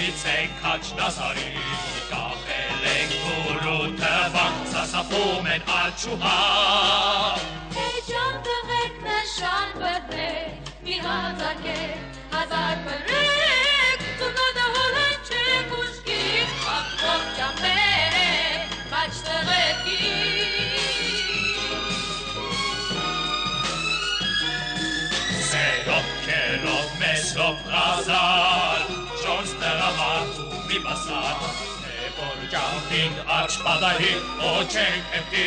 Գալիս ենք քաչնազարի, կախել ենք բուրուտը վան, սասափում են աչուհա։ Էջան տղեք նշան բրնեք, մի հազար բրեք, ծունոդը հոլեն չեք ուշկին, աղթող ճամբեք, կաչ տղեկին։ Սերով կերով մեզով հազար, Շոնց տղամարդու մի բասար, որ ճամփին աչ պադարի, ոչենք էմտի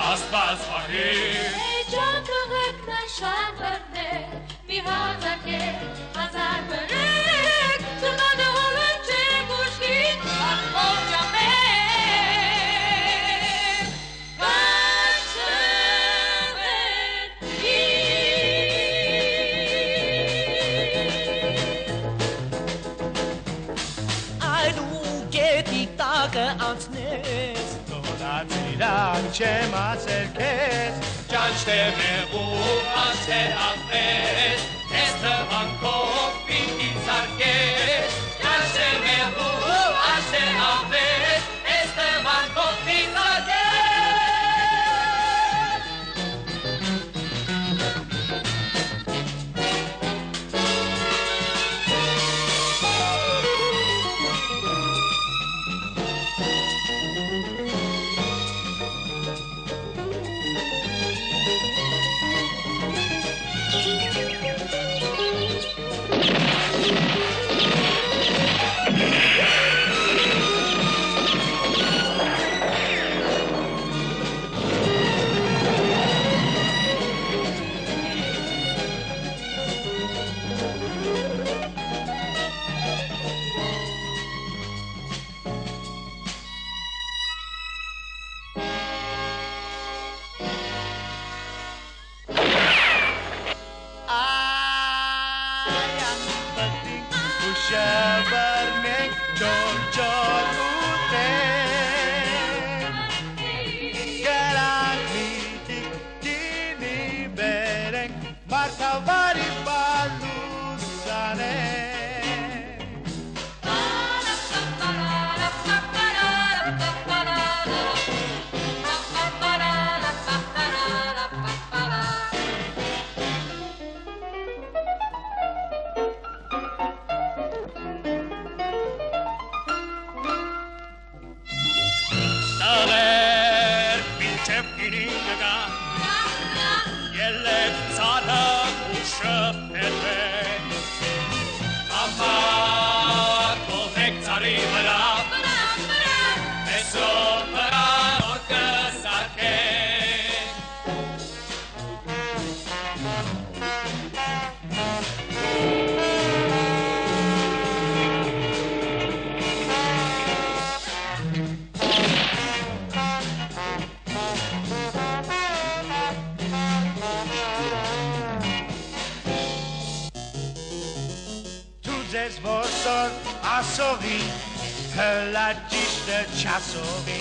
աստված վարի։ Էջան տղեք նշան բրնեք, մի հազար բրեք, ծունոդը հոլեն չեք ուշկին, աղթող ճամբեք, կաչ տղեկին։ Այն ու գետի տակը անցնեց, Դոնաց իրան չեմ ասել կեզ, Ճանչտեմ է ու ասեր աղվես, Ես տղանքով պիտի ծարկես, Ճանչտեմ է ու ասեր աղվես, Ես տղանքով պիտի ծարկես։ Շաբարնենք ճորջոր ուտենք, Գրանք միտիկ գինի բերենք, Մարգավարի բալուսանենք։ Ելեք ծառը ու շփեթեք, Ամա կողեք ծառի վրա, Տեսով վրա որ կսարքեք։ Ձեզ ոսոր ասովի, հլաճիշտը չասովի,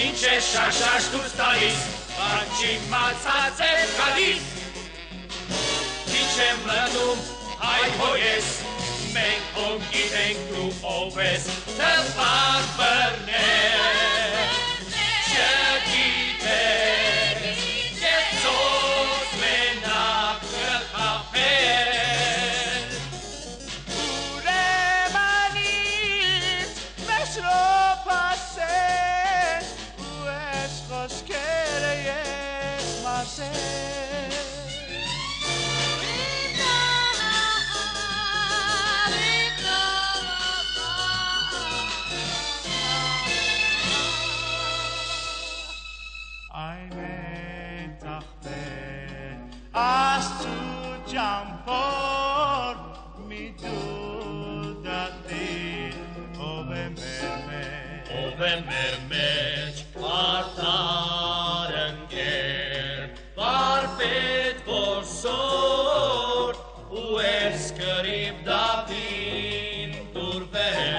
Ինչ է շաշաշ դուրս տալիս, Բանջի մացած է գալիս, Ինչ է մնում, հայ հո ես, Մենք ով գիտենք դու ով ես, Թվան բրներ, չգիտեք, Եվ ծոց մենակ կխապել, Ուրեմանից մեզ ռոպասեն, ու ես խոսքերը ես մասեն։ Այն է տախպեր, աստու ճամփոր, մի դու դատիր, ով է մեր մեջ, Ով է մեր մեջ, արդար ընկեր, Վարպետ որսոր, ու ես կրիվ դավին տուրվեր։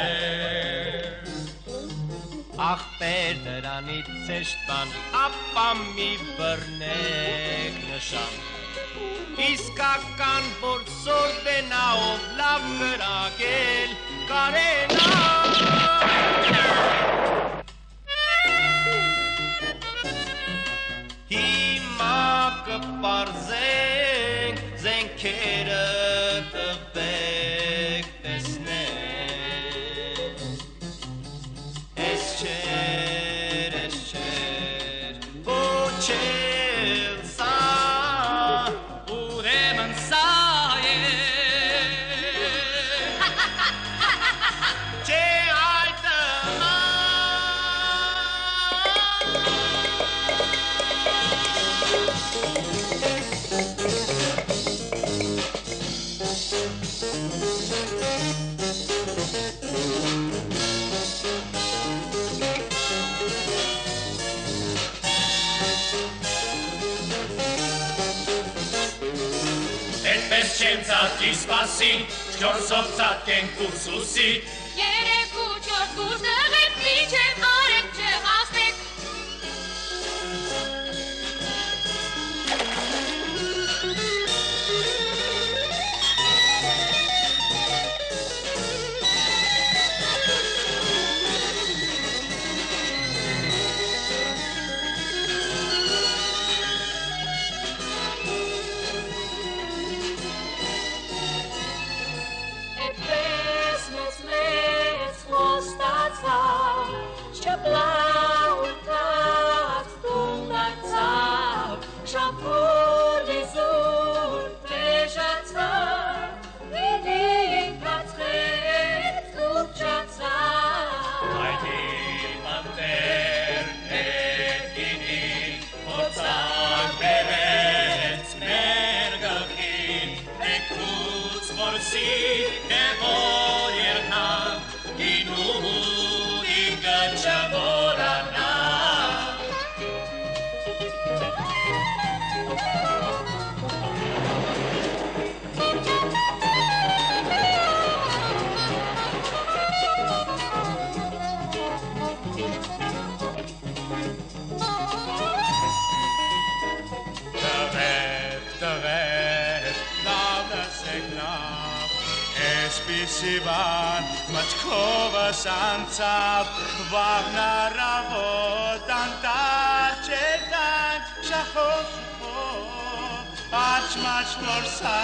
աղբեր դրանից ծեշտան, ապա մի բրնեք նշան, Իսկական որսոր դենաով լավ կրակել, կարենա Ձերքերը տվեք տեսնել Ես չեր, ոչ էլ սա Ուրեմն սա է Չէ այդմա Այդպես չեմ ծածկի սպասի, չքյորսով ծածկենք ուսուսի Երեք ու չոր դուրս դղեք, միջև արեք չհասնեք Այդպես մեծ խոստացավ, չպլավ ուտած տունացավ, շապոր լիզուր տեժացավ, վիդին կացխեց կուպչացավ Այդի մանտեր հետինին, հոցակ բերեց մեր գլխին Եկուց որսի կևոր երնան, գինու ինգը չվորանա Տղեր, լավ լսեք լավ Այսպիսի բան մտքովս անցավ Վաղն առավոտ անտար չերտանք Շախով շուխով աչմաչ որսա